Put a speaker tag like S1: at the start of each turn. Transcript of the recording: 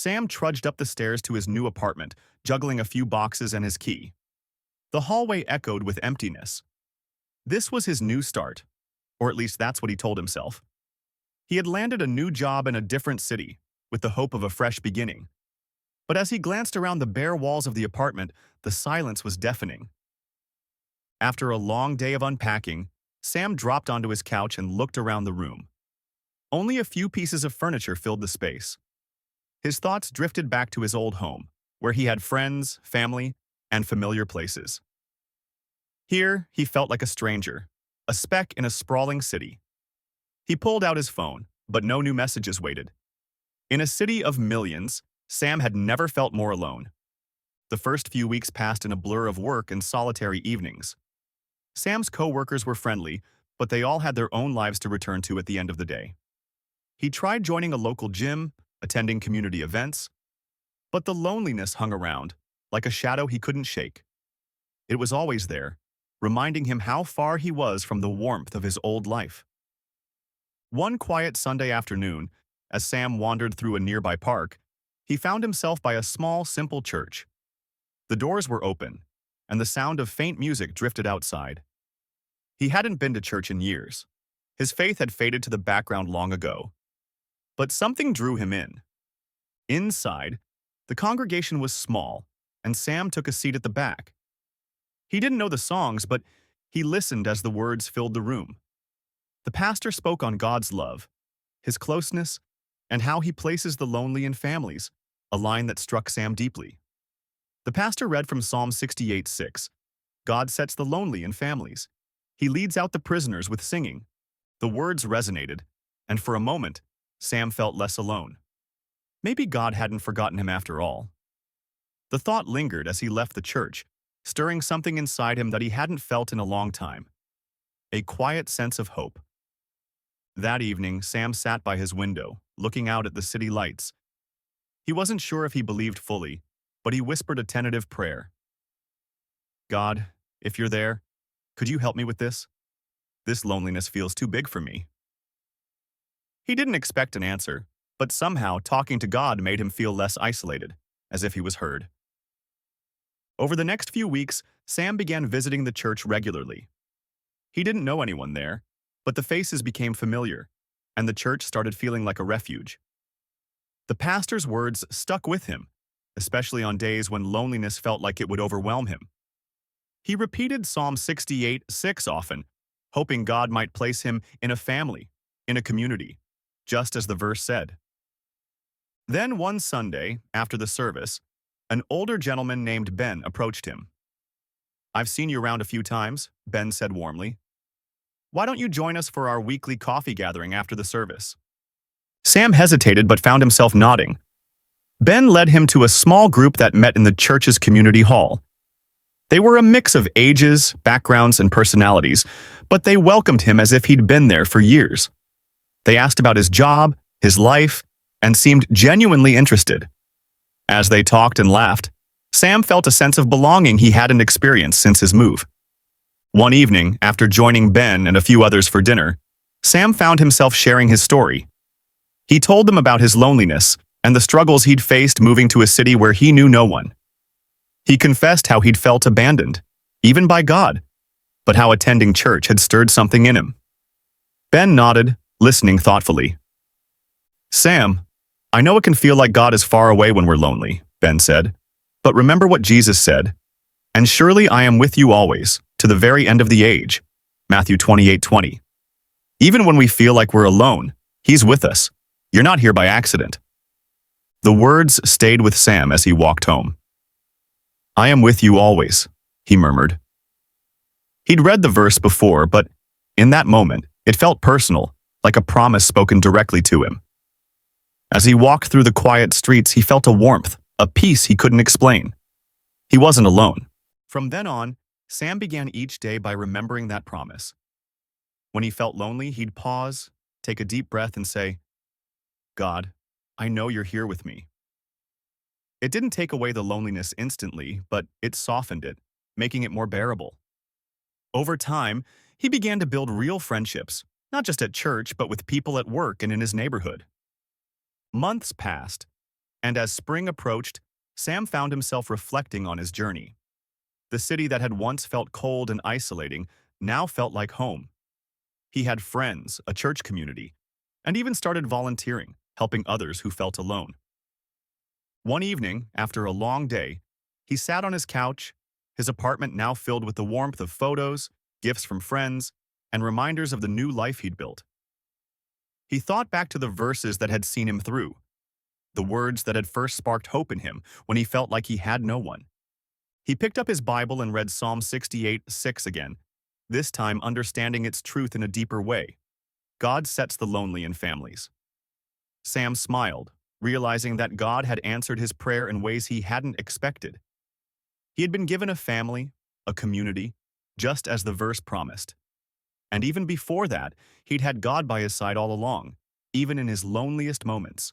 S1: Sam trudged up the stairs to his new apartment, juggling a few boxes and his key. The hallway echoed with emptiness. This was his new start, or at least that's what he told himself. He had landed a new job in a different city, with the hope of a fresh beginning. But as he glanced around the bare walls of the apartment, the silence was deafening. After a long day of unpacking, Sam dropped onto his couch and looked around the room. Only a few pieces of furniture filled the space. His thoughts drifted back to his old home, where he had friends, family, and familiar places. Here, he felt like a stranger, a speck in a sprawling city. He pulled out his phone, but no new messages waited. In a city of millions, Sam had never felt more alone. The first few weeks passed in a blur of work and solitary evenings. Sam's co-workers were friendly, but they all had their own lives to return to at the end of the day. He tried joining a local gym, attending community events, but the loneliness hung around, like a shadow he couldn't shake. It was always there, reminding him how far he was from the warmth of his old life. One quiet Sunday afternoon, as Sam wandered through a nearby park, he found himself by a small, simple church. The doors were open, and the sound of faint music drifted outside. He hadn't been to church in years. His faith had faded to the background long ago. But something drew him in. Inside, the congregation was small, and Sam took a seat at the back. He didn't know the songs, but he listened as the words filled the room. The pastor spoke on God's love, his closeness, and how he places the lonely in families, a line that struck Sam deeply. The pastor read from Psalm 68:6. God sets the lonely in families. He leads out the prisoners with singing. The words resonated, and for a moment, Sam felt less alone. Maybe God hadn't forgotten him after all. The thought lingered as he left the church, stirring something inside him that he hadn't felt in a long time. A quiet sense of hope. That evening, Sam sat by his window, looking out at the city lights. He wasn't sure if he believed fully, but he whispered a tentative prayer. God, if you're there, could you help me with this? This loneliness feels too big for me. He didn't expect an answer, but somehow talking to God made him feel less isolated, as if he was heard. Over the next few weeks, Sam began visiting the church regularly. He didn't know anyone there, but the faces became familiar, and the church started feeling like a refuge. The pastor's words stuck with him, especially on days when loneliness felt like it would overwhelm him. He repeated Psalm 68:6 often, hoping God might place him in a family, in a community, just as the verse said. Then one Sunday, after the service, an older gentleman named Ben approached him. "I've seen you around a few times," Ben said warmly. "Why don't you join us for our weekly coffee gathering after the service?" Sam hesitated but found himself nodding. Ben led him to a small group that met in the church's community hall. They were a mix of ages, backgrounds, and personalities, but they welcomed him as if he'd been there for years. They asked about his job, his life, and seemed genuinely interested. As they talked and laughed, Sam felt a sense of belonging he hadn't experienced since his move. One evening, after joining Ben and a few others for dinner, Sam found himself sharing his story. He told them about his loneliness and the struggles he'd faced moving to a city where he knew no one. He confessed how he'd felt abandoned, even by God, but how attending church had stirred something in him. Ben nodded, listening thoughtfully. "Sam, I know it can feel like God is far away when we're lonely," Ben said, "but remember what Jesus said, 'And surely I am with you always, to the very end of the age,' Matthew 28:20. Even when we feel like we're alone, He's with us. You're not here by accident." The words stayed with Sam as he walked home. "I am with you always," he murmured. He'd read the verse before, but in that moment, it felt personal, like a promise spoken directly to him. As he walked through the quiet streets, he felt a warmth, a peace he couldn't explain. He wasn't alone. From then on, Sam began each day by remembering that promise. When he felt lonely, he'd pause, take a deep breath, and say, "God, I know you're here with me." It didn't take away the loneliness instantly, but it softened it, making it more bearable. Over time, he began to build real friendships, not just at church, but with people at work and in his neighborhood. Months passed, And as spring approached, Sam found himself reflecting on his journey. The city that had once felt cold and isolating now felt like home. He had friends, a church community, and even started volunteering, helping others who felt alone. One evening, after a long day, he sat on his couch, his apartment now filled with the warmth of photos, gifts from friends, and reminders of the new life he'd built. He thought back to the verses that had seen him through, the words that had first sparked hope in him when he felt like he had no one. He picked up his Bible and read Psalm 68:6 again, this time understanding its truth in a deeper way. God sets the lonely in families. Sam smiled, realizing that God had answered his prayer in ways he hadn't expected. He had been given a family, a community, just as the verse promised. And even before that, he'd had God by his side all along, even in his loneliest moments.